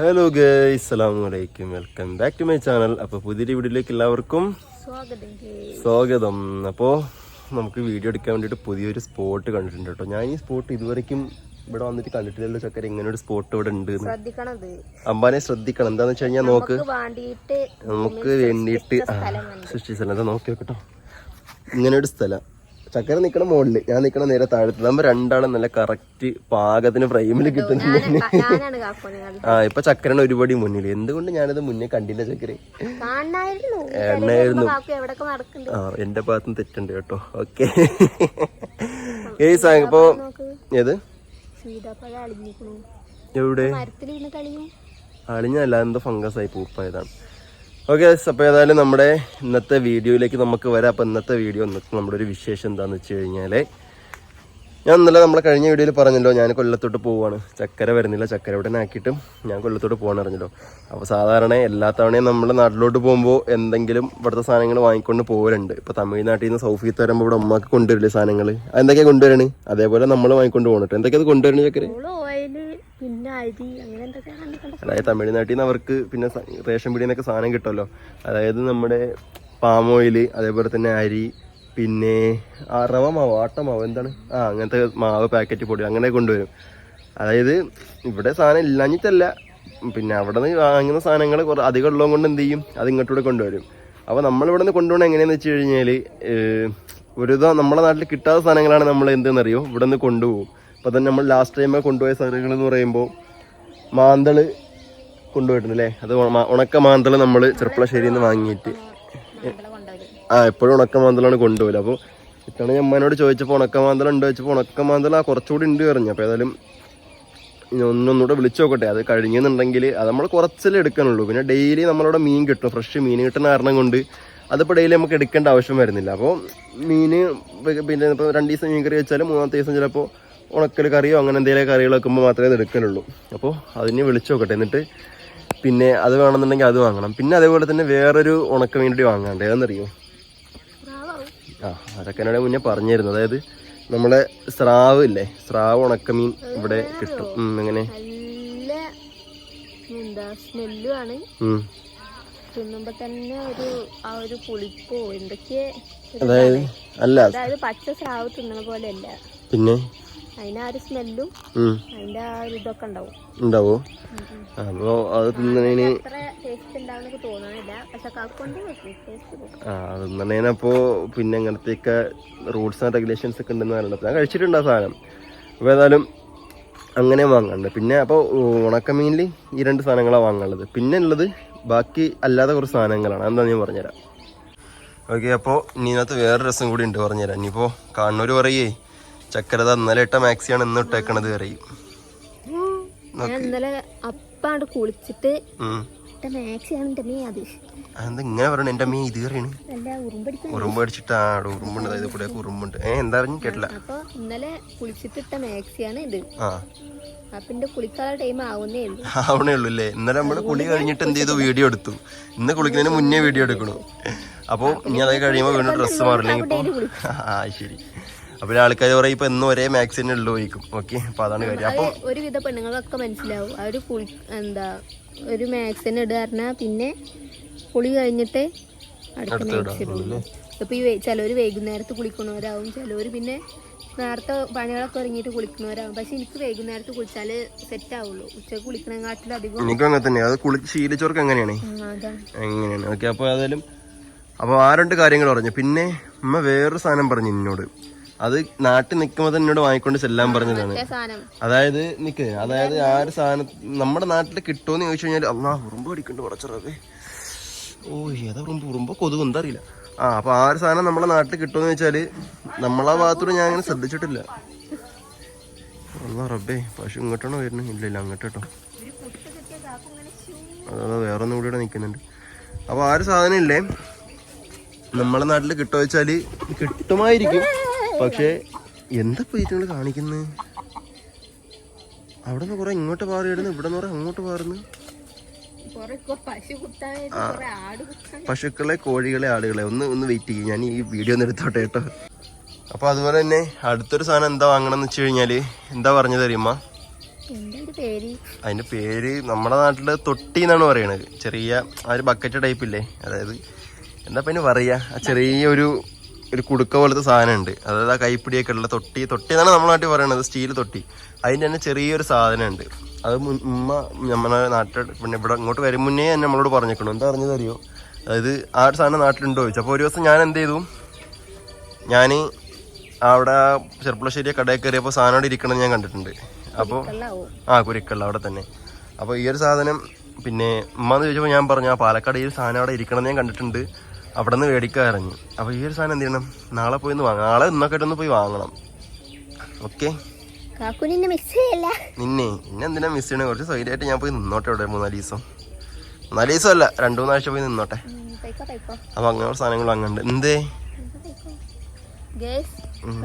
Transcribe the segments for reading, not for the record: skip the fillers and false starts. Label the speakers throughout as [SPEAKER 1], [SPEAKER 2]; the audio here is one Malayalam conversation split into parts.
[SPEAKER 1] ഹലോ ഗൈസ്, അസ്സലാമു അലൈക്കും. Welcome back to my channel. അപ്പോൾ പുതിയൊരു വീഡിയോയിലേക്ക് എല്ലാവർക്കും സ്വാഗതം. അപ്പോൾ നമുക്ക് വീഡിയോ എടുക്കാൻ വേണ്ടിയിട്ട് പുതിയൊരു സ്പോട്ട് കണ്ടിട്ടുണ്ട് കേട്ടോ. ഞാൻ ഈ സ്പോട്ട് ഇതുവരെയ്ക്കും ഇവിടെ വന്നിട്ട് കണ്ടിട്ടില്ലല്ലോ ചക്കര. ഇങ്ങനെ ഒരു സ്പോട്ട് ഇവിടെ ഉണ്ട്. അമ്പാനെ ശ്രദ്ധിക്കണം. എന്താന്ന് വെച്ച് കഴിഞ്ഞാൽ നമുക്ക് വേണ്ടിയിട്ട് സൃഷ്ടിച്ചല്ല. എന്താ നോക്കി നോക്കട്ടോ, ഇങ്ങനെ ഒരു സ്ഥലം. ചക്കര നിക്കണ മുകളില്, ഞാൻ നിക്കണ നേരെ താഴത്ത്. നമ്മൾ രണ്ടാളും നല്ല കറക്റ്റ് പാകത്തിന് ഫ്രെയിമിൽ കിട്ടുന്നുണ്ട്. ഇപ്പൊ ചക്കരയുടെ ഒരുപടി മുന്നിൽ. എന്തുകൊണ്ട് ഞാനത് മുന്നേ കണ്ടില്ല ചക്കര? എണ്ണായിരുന്നു. എന്റെ ഭാഗത്തും തെറ്റുണ്ട് കേട്ടോ. ഓക്കെ, ഇപ്പൊ ഏത് എവിടെ അളിഞ്ഞല്ല, എന്തോ ഫംഗസ് ആയി പൂപ്പായതാണ്. ഓക്കെ, അപ്പോൾ ഏതായാലും നമ്മുടെ ഇന്നത്തെ വീഡിയോയിലേക്ക് നമുക്ക് വരാം. അപ്പോൾ ഇന്നത്തെ വീഡിയോ നമ്മുടെ ഒരു വിശേഷം എന്താണെന്ന് വെച്ച് കഴിഞ്ഞാൽ, ഞാൻ ഇന്നലെ നമ്മളെ കഴിഞ്ഞ വീഡിയോയിൽ പറഞ്ഞല്ലോ, ഞാൻ കൊല്ലത്തോട്ട് പോവുകയാണ്. ചക്കര വരുന്നില്ല, ചക്കര ഇവിടെ ആക്കിയിട്ടും ഞാൻ കൊല്ലത്തോട്ട് പോകാൻ അറിഞ്ഞല്ലോ. അപ്പോൾ സാധാരണ എല്ലാ തവണയും നമ്മുടെ നാട്ടിലോട്ട് പോകുമ്പോൾ എന്തെങ്കിലും ഇവിടുത്തെ സാധനങ്ങൾ വാങ്ങിക്കൊണ്ട് പോകലുണ്ട്. ഇപ്പോൾ തമിഴ്നാട്ടിൽ നിന്ന് സൗഫീത്ത് വരുമ്പോൾ ഇവിടെ അമ്മക്ക് കൊണ്ടുവരില്ലേ സാധനങ്ങൾ, എന്തൊക്കെയാണ് കൊണ്ടുവരണേ? അതേപോലെ നമ്മൾ വാങ്ങിക്കൊണ്ട് പോകണം. എന്തൊക്കെയാണ് കൊണ്ടുവരണേ ചക്കര? അതായത് തമിഴ്നാട്ടിൽ നിന്ന് അവർക്ക് പിന്നെ റേഷൻ പീടിയിൽ നിന്നൊക്കെ സാധനം കിട്ടുമല്ലോ. അതായത് നമ്മുടെ പാം ഓയില്, അതേപോലെ തന്നെ അരി, പിന്നെ റവ മാവ്, ആട്ടമാവ്, എന്താണ് അങ്ങനത്തെ മാവ്, പാക്കറ്റ് പൊടി അങ്ങനെ കൊണ്ടുവരും. അതായത് ഇവിടെ സാധനം ഇല്ലാഞ്ഞിട്ടല്ല, പിന്നെ അവിടെ നിന്ന് വാങ്ങുന്ന സാധനങ്ങൾ കുറേ അധികം ഉള്ളത് കൊണ്ട് എന്ത് ചെയ്യും, അത് ഇങ്ങോട്ടൂടെ കൊണ്ടുവരും. അപ്പോൾ നമ്മളിവിടെ നിന്ന് കൊണ്ടുപോകണം എങ്ങനെയാണെന്ന് വെച്ച് കഴിഞ്ഞാൽ, ഒരു നമ്മുടെ നാട്ടിൽ കിട്ടാത്ത സാധനങ്ങളാണ് നമ്മൾ എന്തെന്നറിയോ ഇവിടെ നിന്ന് കൊണ്ടുപോകും. അപ്പോൾ തന്നെ നമ്മൾ ലാസ്റ്റ് ടൈം കൊണ്ടുപോയ സാധനങ്ങൾ എന്ന് പറയുമ്പോൾ മാന്തള് കൊണ്ടുപോയിട്ടുണ്ട് അല്ലേ. അത് ഉണക്ക മാന്തള് നമ്മൾ ചെറുപ്പളശ്ശേരിയിൽ നിന്ന് വാങ്ങിയിട്ട് എപ്പോഴും ഉണക്ക മാന്തളാണ് കൊണ്ടുപോകല്. അപ്പോൾ ഇത്തവണ അമ്മേനോട് ചോദിച്ചപ്പോൾ ഉണക്ക മാന്തളം ഉണ്ട് വെച്ചപ്പോൾ ഉണക്ക മാന്തള കുറച്ചുകൂടി ഉണ്ട് പറഞ്ഞു. അപ്പോൾ ഏതായാലും ഒന്നൊന്നുകൂടെ വിളിച്ചു നോക്കട്ടെ. അത് കഴിഞ്ഞെന്നുണ്ടെങ്കിൽ അത് നമ്മൾ കുറച്ചല്ലേ എടുക്കാനുള്ളൂ. പിന്നെ ഡെയിലി നമ്മളിവിടെ മീൻ കിട്ടും, ഫ്രഷ് മീൻ കിട്ടുന്ന കാരണം കൊണ്ട് അതിപ്പോൾ ഡെയിലി നമുക്ക് എടുക്കേണ്ട ആവശ്യം വരുന്നില്ല. അപ്പോൾ മീൻ പിന്നെ ഇപ്പോൾ 2 ദിവസം മീൻ കറി വെച്ചാലും 3ാമത്തെ ദിവസം ചിലപ്പോൾ ഉണക്കൽ കറിയോ അങ്ങനെ എന്തെങ്കിലും കറികൾ വെക്കുമ്പോൾ മാത്രമേ അത് എടുക്കലുള്ളൂ. അപ്പോൾ അതിന് വിളിച്ചു നോക്കട്ടെ. എന്നിട്ട് പിന്നെ അത് വേണമെന്നുണ്ടെങ്കിൽ അത് വാങ്ങണം. പിന്നെ അതേപോലെ തന്നെ വേറൊരു ഉണക്ക മീൻ കൂടി വാങ്ങാണ്ട്. ഏതെന്നറിയോ? അതൊക്കെ എന്നോട് മുന്നേ പറഞ്ഞിരുന്നു. അതായത് നമ്മളെ സ്രാവ് ഇല്ലേ, സ്രാവ് ഉണക്കമീൻ ഇവിടെ കിട്ടും. എങ്ങനെ അതായത് അല്ല,
[SPEAKER 2] പച്ച സ്രാവ് തിന്നണ പോലെ അല്ല,
[SPEAKER 1] പിന്നെ
[SPEAKER 2] ഉണ്ടാവോ?
[SPEAKER 1] അപ്പോ അത് തിന്നണേന് തിന്നണേനപ്പോ പിന്നെ അങ്ങനത്തെയൊക്കെ റൂൾസ് ആൻഡ് റെഗുലേഷൻസ് ഒക്കെ ഉണ്ടെന്ന് പറയുന്നത് ഞാൻ കഴിച്ചിട്ടുണ്ട് ആ സാധനം. അപ്പോൾ ഏതായാലും അങ്ങനെ വാങ്ങാണ്ട്. പിന്നെ അപ്പോൾ ഉണക്കമീനിൽ ഈ 2 സാധനങ്ങളാണ് വാങ്ങാനുള്ളത്. പിന്നെ ഉള്ളത് ബാക്കി അല്ലാതെ കുറച്ച് സാധനങ്ങളാണ്. എന്താണെന്ന് ഞാൻ പറഞ്ഞുതരാം. ഓക്കെ, അപ്പോൾ ഇനി ഇതിനകത്ത് വേറെ രസം കൂടി ഉണ്ട്, പറഞ്ഞുതരാം. ഇനിയിപ്പോൾ കാണുന്നവർ പറയേ ചക്കര ഇന്നലെ ഇട്ട മാക്സിയാണ് ഇന്ന് ഇട്ടേക്കണത് അറിയും.
[SPEAKER 2] കുളിച്ചിട്ട്
[SPEAKER 1] ഇങ്ങനെ പറയണ എന്റെ മീ ഇത് കറിയാണ് ഉറുമ്പ് അടിച്ചിട്ട് ഉറുമ്പുണ്ട്. അതായത് കൂടെ ഉറുമ്പുണ്ട്. എന്താ പറഞ്ഞു കേട്ടില്ല.
[SPEAKER 2] അപ്പൊ ഇന്നലെ കുളിച്ചിട്ടിട്ട മാക്സിയാണ് ഇത്. അപ്പൊ കുളിക്കാനുള്ള ടൈം ആവണേ
[SPEAKER 1] ഉള്ളൂ അല്ലേ. ഇന്നലെ നമ്മള് കുളി കഴിഞ്ഞിട്ട് എന്ത് ചെയ്തു, വീഡിയോ എടുത്തു. ഇന്ന് കുളിക്കുന്നതിന് മുന്നേ വീഡിയോ എടുക്കണു. അപ്പൊ ഇനി അത് കഴിയുമ്പോ വീണ്ടും ഡ്രസ്സ് മാറില്ലെങ്കിൽ ഇപ്പൊ ശരി. അപ്പൊ ആൾക്കാർ പറയും ഇപ്പൊ എന്നും ഒരേ മാക്സിനെ ഉള്ളു ചോദിക്കും. ഓക്കെ, അപ്പൊ അതാണ് കാര്യം. അപ്പൊ
[SPEAKER 2] ഒരുവിധ പെണ്ണുങ്ങൾക്കൊക്കെ മനസ്സിലാവും അവര് ഒരു മാക്സിന് ഇടുക. പിന്നെ കുളി കഴിഞ്ഞിട്ട് അടുത്ത മാക്സ് ഇടുള്ളൂ. ഇപ്പൊ ഈ ചിലവര് വൈകുന്നേരത്ത് കുളിക്കണവരാവും, ചിലവര് പിന്നെ നേരത്തെ പണികളൊക്കെ ഇറങ്ങിയിട്ട് കുളിക്കുന്നവരാവും. പക്ഷെ എനിക്ക് വൈകുന്നേരത്ത് കുളിച്ചാല് സെറ്റ് ആവുള്ളൂ. ഉച്ചക്ക് കുളിക്കണേക്കാട്ടിലും അധികം
[SPEAKER 1] എനിക്കും അങ്ങനെ തന്നെ. അത് കുളിച്ച് ശീലിച്ചവർക്ക് എങ്ങനെയാണ് എങ്ങനെയാണ്. ഓക്കെ, അപ്പൊ ഏതായാലും അപ്പൊ ആ 2 കാര്യങ്ങൾ പറഞ്ഞു. പിന്നെ അമ്മ വേറൊരു സാധനം പറഞ്ഞു എന്നോട്. അത് നാട്ടിൽ നിൽക്കുമ്പോ തന്നെ എന്നോട് വാങ്ങിക്കൊണ്ട് ചെല്ലാൻ പറഞ്ഞതാണ്. അതായത് അതായത് ആ ഒരു സാധനം നമ്മുടെ നാട്ടിൽ കിട്ടുമെന്ന് ചോദിച്ചു കഴിഞ്ഞാൽ ഉറുമ്പ് കടിക്കണ്ട് പടച്ചറേ. ഏതാ ഉറുമ്പോ കൊതുക് എന്താ അറിയില്ല. അപ്പൊ ആ ഒരു സാധനം നമ്മളെ നാട്ടിൽ കിട്ടുമെന്ന് വെച്ചാല് നമ്മളെ ഭാഗത്തോട് ഞാൻ അങ്ങനെ ശ്രദ്ധിച്ചിട്ടില്ല. റബ്ബേ, പശു ഇങ്ങോട്ടാണോ വരുന്നത്? ഇല്ല അങ്ങോട്ട് കേട്ടോ. അതാ വേറൊന്നും കൂടി ഇവിടെ നിൽക്കുന്നുണ്ട്. അപ്പൊ ആ ഒരു സാധനം ഇല്ലേ നമ്മളെ നാട്ടിൽ കിട്ടുമോ വെച്ചാല് കിട്ടുമായിരിക്കും. പക്ഷെ എന്താ പോയിട്ട് കാണിക്കുന്നത്? അവിടെ നിന്ന് കുറെ ഇങ്ങോട്ട് പാറിയിടുന്നു, ഇവിടെ നിന്ന് കുറെ അങ്ങോട്ട് പാറുന്നു. പശുക്കളെ, കോഴികളെ, ആടുകളെ ഒന്ന് വെയിറ്റ് ചെയ്യും. ഞാൻ ഈ വീഡിയോ ഒന്ന് എടുത്തോട്ടെ കേട്ടോ. അപ്പൊ അതുപോലെ തന്നെ അടുത്തൊരു സാധനം എന്താ വാങ്ങണം എന്ന് വെച്ച് കഴിഞ്ഞാല് എന്താ പറഞ്ഞത് അറിയുമ്മ? അതിന്റെ പേര് നമ്മുടെ നാട്ടില് തൊട്ടി എന്നാണ് പറയണത്. ചെറിയ ആ ഒരു ബക്കറ്റ് ടൈപ്പ് ഇല്ലേ, അതായത് എന്താ പിന്നെ പറയാ, ചെറിയ ഒരു കുടുക്ക പോലത്തെ സാധനം ഉണ്ട്. അതായത് ആ കൈപ്പിടിയൊക്കെ ഉള്ള തൊട്ടി എന്നാണ് നമ്മുടെ നാട്ടിൽ പറയണത്, സ്റ്റീൽ തൊട്ടി. അതിന്റെ തന്നെ ചെറിയൊരു സാധനം ഉണ്ട്. അത് ഉമ്മ നമ്മുടെ നാട്ടിൽ പിന്നെ ഇവിടെ ഇങ്ങോട്ട് വരും മുന്നേ തന്നെ നമ്മളോട് പറഞ്ഞേക്കണം. എന്താ പറഞ്ഞതറിയോ, അതായത് ആ ഒരു സാധനം നാട്ടിലുണ്ടോ ചോദിച്ചു. അപ്പോൾ ഒരു ദിവസം ഞാൻ എന്ത് ചെയ്തു, ഞാൻ അവിടെ ചെറുപ്പുളശ്ശേരി കടയിൽ കയറിയപ്പോൾ സാധനം അവിടെ ഇരിക്കണം ഞാൻ കണ്ടിട്ടുണ്ട്. അപ്പോൾ കുരിക്കള്ള അവിടെ തന്നെ. അപ്പോൾ ഈ ഒരു സാധനം പിന്നെ ഉമ്മാന്ന് ചോദിച്ചപ്പോൾ ഞാൻ പറഞ്ഞു, ആ പാലക്കാട് ഈ ഒരു സാധനം അവിടെ ഇരിക്കണം ഞാൻ കണ്ടിട്ടുണ്ട്, അവിടെ നിന്ന് മേടിക്കാൻ ഇറങ്ങി. അപ്പോൾ ഈ ഒരു സാധനം എന്ത് ചെയ്യണം, നാളെ പോയി വാങ്ങാം, നാളെ ഇന്നൊക്കെ പോയി വാങ്ങണം. ഓക്കെ, നിന്നെ എന്തിനാ മിസ് ചെയ്യണേ, കുറച്ച് സൈഡായിട്ട് ഞാൻ പോയി നിന്നോട്ടെ ഇവിടെ 4 ദിവസം അല്ല 2-3 ആഴ്ച പോയി നിന്നോട്ടെ. അപ്പൊ അങ്ങനെ സാധനങ്ങൾ അങ്ങനെ എന്തേ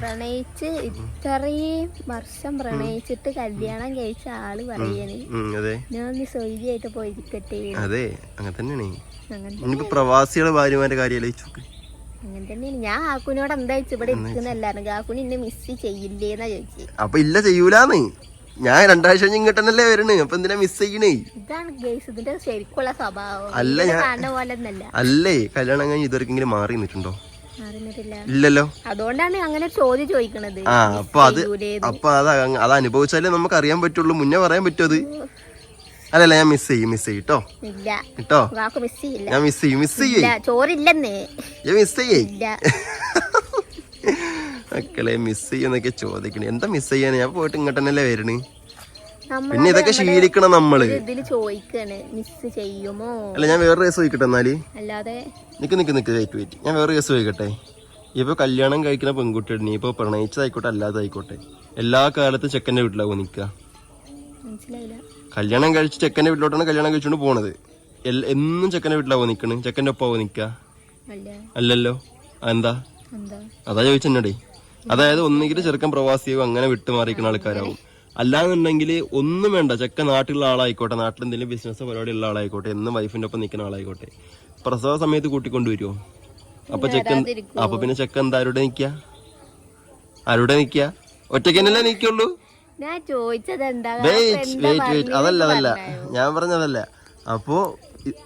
[SPEAKER 2] പ്രണയിച്ച് ഇത്രയും വർഷം പ്രണയിച്ചിട്ട് കല്യാണം കഴിച്ച ആള് പറയണേ ഞാൻ സ്വൈര്യമായിട്ട് പോയിരിക്കട്ടെ.
[SPEAKER 1] അതെ, അങ്ങനെ തന്നെയാണ്. ഇനിയിപ്പോ പ്രവാസികളെ ഭാര്യമാരുടെ കാര്യം ആലോചിച്ചു.
[SPEAKER 2] അങ്ങനെ തന്നെയാണ്. ഞാൻ ആക്കുനോട് എന്താ വെച്ചു ഇവിടെ ഇരിക്കുന്നല്ലായിരുന്നു, ആക്കുന് എന്നെ മിസ് ചെയ്യില്ലേന്നാ ചോദിച്ചു.
[SPEAKER 1] അപ്പൊ ഇല്ല ചെയ്യൂലാന്ന്, ഞാൻ 2 ആഴ്ച ഇങ്ങോട്ട് തന്നെയല്ലേ വരണേ, അപ്പൊ എന്തിനാ മിസ് ചെയ്യണേ?
[SPEAKER 2] ഇതാണ് ഗേസ് ഇതിന്റെ ശരിക്കുള്ള സ്വഭാവം.
[SPEAKER 1] അല്ല അല്ലേ, കല്യാണം കഴിഞ്ഞ് ഇതുവരെക്കെങ്കിലും മാറി നിന്നിട്ടുണ്ടോ? ഇല്ലല്ലോ.
[SPEAKER 2] അതുകൊണ്ടാണ് അങ്ങനെ ചോദ്യം ചോദിക്കണത്.
[SPEAKER 1] അപ്പൊ അത് അനുഭവിച്ചാലേ നമുക്ക് അറിയാൻ പറ്റുള്ളൂ, മുന്നേ പറയാൻ പറ്റും അത്. അല്ലല്ല, ഞാൻ മിസ് ചെയ്യും കേട്ടോ. ഞാൻ മിസ് ചെയ്യും
[SPEAKER 2] ചോറില്ലെന്നേ,
[SPEAKER 1] ഞാൻ മിസ് ചെയ്യേ മക്കളെ. മിസ് ചെയ്യുന്നൊക്കെ ചോദിക്കണേ, എന്താ മിസ് ചെയ്യാൻ? ഞാൻ പോയിട്ട് ഇങ്ങോട്ട് തന്നെയല്ലേ വരണേ. പിന്നെ ഇതൊക്കെ ശീലിക്കണം നമ്മള്.
[SPEAKER 2] മിസ് ചെയ്യുമോ?
[SPEAKER 1] അല്ല, ഞാൻ വേറെ കേസ് ചോദിക്കട്ടെ എന്നാല്.
[SPEAKER 2] അല്ലാതെ
[SPEAKER 1] നിക്ക് വെയിറ്റ്, ഞാൻ വേറെ കേസ് ചോദിക്കട്ടെ. ഇപ്പൊ കല്യാണം കഴിക്കുന്ന പെൺകുട്ടിയുടെ നീ ഇപ്പൊ പ്രണയിച്ചതായിക്കോട്ടെ അല്ലാതായിക്കോട്ടെ, എല്ലാ കാലത്തും ചെക്കന്റെ വീട്ടിലാവോ നിക്കുക? കല്യാണം കഴിച്ച് ചെക്കന്റെ വീട്ടിലോട്ടാണ് കല്യാണം കഴിച്ചോണ്ട് പോണത്. എന്നും ചെക്കന്റെ വീട്ടിലാവോ നിക്കണ്? ചെക്കന്റെ ഒപ്പാവോ നിക്കുക? അല്ലല്ലോ. എന്താ? അതാ ചോദിച്ചെന്നടേ. അതായത് ഒന്നുകിൽ ചെറുക്കൻ പ്രവാസിയോ അങ്ങനെ വിട്ടുമാറിയിരിക്കുന്ന ആൾക്കാരാവും. അല്ലാന്നുണ്ടെങ്കിൽ ഒന്നും വേണ്ട, ചെക്കൻ നാട്ടിലുള്ള ആളായിക്കോട്ടെ, നാട്ടിൽ എന്തെങ്കിലും ബിസിനസ് പരിപാടി ഉള്ള ആളായിക്കോട്ടെ, എന്നും വൈഫിന്റെ ഒപ്പം നിൽക്കുന്ന ആളായിക്കോട്ടെ, പ്രസവ സമയത്ത് കൂട്ടിക്കൊണ്ടുവരുമോ? അപ്പൊ പിന്നെ ചെക്കൻ എന്താ ആരുടെ നിക്കുക? ഒറ്റയ്ക്ക് തന്നെയല്ലേ നിക്കുള്ളൂ. അതല്ല ഞാൻ പറഞ്ഞതല്ല. അപ്പോ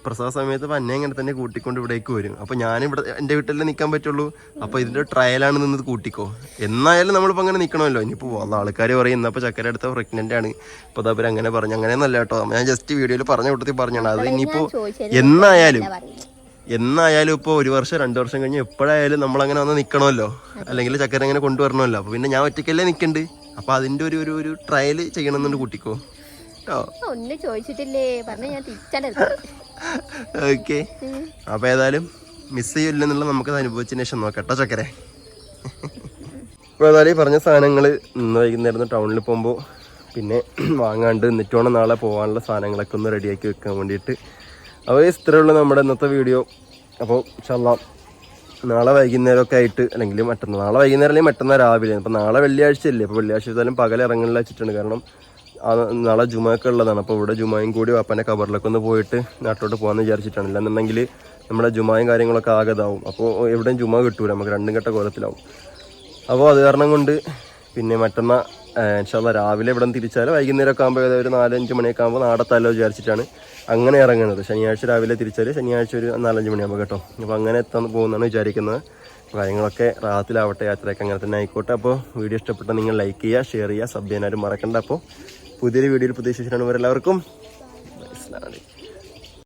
[SPEAKER 1] പ്രസവ സമയത്ത് പന്നെ ഇങ്ങനെ തന്നെ കൂട്ടിക്കൊണ്ട് ഇവിടേക്ക് വരും. അപ്പൊ ഞാനിവിടെ എന്റെ വീട്ടിലല്ലേ നിൽക്കാൻ പറ്റുള്ളൂ. അപ്പൊ ഇതിന്റെ ട്രയലാണ് നിന്നത് കൂട്ടിക്കോ. എന്നായാലും നമ്മളിപ്പോ അങ്ങനെ നിക്കണമല്ലോ. ഇനിയിപ്പോ ആൾക്കാർ പറയും ഇന്നപ്പോ ചക്കര അടുത്ത പ്രഗ്നന്റ് ആണ്, ഇപ്പൊ അതവർ അങ്ങനെ പറഞ്ഞു. അങ്ങനെയൊന്നല്ല കേട്ടോ, ഞാൻ ജസ്റ്റ് വീഡിയോയിൽ പറഞ്ഞ കൂട്ടത്തിൽ പറഞ്ഞാണ്. അത് ഇനിയിപ്പോ എന്നായാലും ഇപ്പൊ 1 വർഷം 2 വർഷം കഴിഞ്ഞ് എപ്പോഴായാലും നമ്മളങ്ങനെ വന്ന് നിക്കണമല്ലോ, അല്ലെങ്കിൽ ചക്കര അങ്ങനെ കൊണ്ടുവരണമല്ലോ. അപ്പൊ പിന്നെ ഞാൻ ഒറ്റയ്ക്കല്ലേ നിക്കണ്ട്. അപ്പൊ അതിന്റെ ഒരു ട്രയൽ ചെയ്യണമെന്നുണ്ട് കൂട്ടിക്കോ. ഓക്കെ, അപ്പൊ ഏതായാലും മിസ് ചെയ്യില്ലെന്നുള്ള നമുക്കത് അനുഭവിച്ചതിന് ശേഷം നോക്കട്ടോ ചക്കരെ. അപ്പൊ ഏതായാലും ഈ പറഞ്ഞ സാധനങ്ങള് ഇന്ന് വൈകുന്നേരം ടൗണിൽ പോകുമ്പോ പിന്നെ വാങ്ങാണ്ട് എന്നിട്ടോണം നാളെ പോകാനുള്ള സാധനങ്ങളൊക്കെ ഒന്ന് റെഡിയാക്കി വെക്കാൻ വേണ്ടിയിട്ട്. അപ്പോൾ ഇത്രയുള്ള നമ്മുടെ ഇന്നത്തെ വീഡിയോ. അപ്പോൾ ഇൻഷാല്ലാ നാളെ വൈകുന്നേരമൊക്കെ ആയിട്ട്, അല്ലെങ്കിൽ നാളെ വൈകുന്നേരം അല്ലെങ്കിൽ മറ്റന്നാൾ രാവിലെ. അപ്പോൾ നാളെ വെള്ളിയാഴ്ച അല്ലേ, അപ്പോൾ വെള്ളിയാഴ്ച ചെയ്താലും പകൽ ഇറങ്ങാൻ വെച്ചിട്ടുണ്ട്. കാരണം നാളെ ജുമയൊക്കെ ഉള്ളതാണ്. അപ്പോൾ ഇവിടെ ജുമായും കൂടി വാപ്പൻ്റെ കബറിലൊക്കെ ഒന്ന് പോയിട്ട് നാട്ടിലോട്ട് പോകാമെന്ന് വിചാരിച്ചിട്ടാണ്. ഇല്ലെന്നുണ്ടെങ്കിൽ നമ്മുടെ ജുമായും കാര്യങ്ങളൊക്കെ ആകതാവും. അപ്പോൾ എവിടെയും ജുമ കിട്ടൂല, നമുക്ക് 2 ഘട്ട കോലത്തിലാവും. അപ്പോൾ അത് കാരണം കൊണ്ട് പിന്നെ മറ്റന്നാൾ ഇൻഷാല്ലാ രാവിലെ ഇവിടെ തിരിച്ചാൽ വൈകുന്നേരമൊക്കെ ആകുമ്പോൾ ഒരു 4-5 മണിയൊക്കെ ആകുമ്പോൾ നാടത്താലോ വിചാരിച്ചിട്ടാണ് അങ്ങനെ ഇറങ്ങുന്നത്. ശനിയാഴ്ച രാവിലെ തിരിച്ചാൽ ശനിയാഴ്ച ഒരു 4-5 മണിയാകുമ്പോൾ കേട്ടോ. അപ്പോൾ അങ്ങനെ എത്താൻ പോകുന്നതാണ് വിചാരിക്കുന്നത്. കാര്യങ്ങളൊക്കെ റാഹത്തിലാവട്ടെ, യാത്രയൊക്കെ അങ്ങനെ തന്നെ ആയിക്കോട്ടെ. അപ്പോൾ വീഡിയോ ഇഷ്ടപ്പെട്ടാൽ നിങ്ങൾ ലൈക്ക് ചെയ്യുക, ഷെയർ ചെയ്യുക, സബ് ചെയ്യാനും മറക്കണ്ട. അപ്പോൾ പുതിയൊരു വീഡിയോയിൽ പുതിയ ശേഷമാണ് എല്ലാവർക്കും.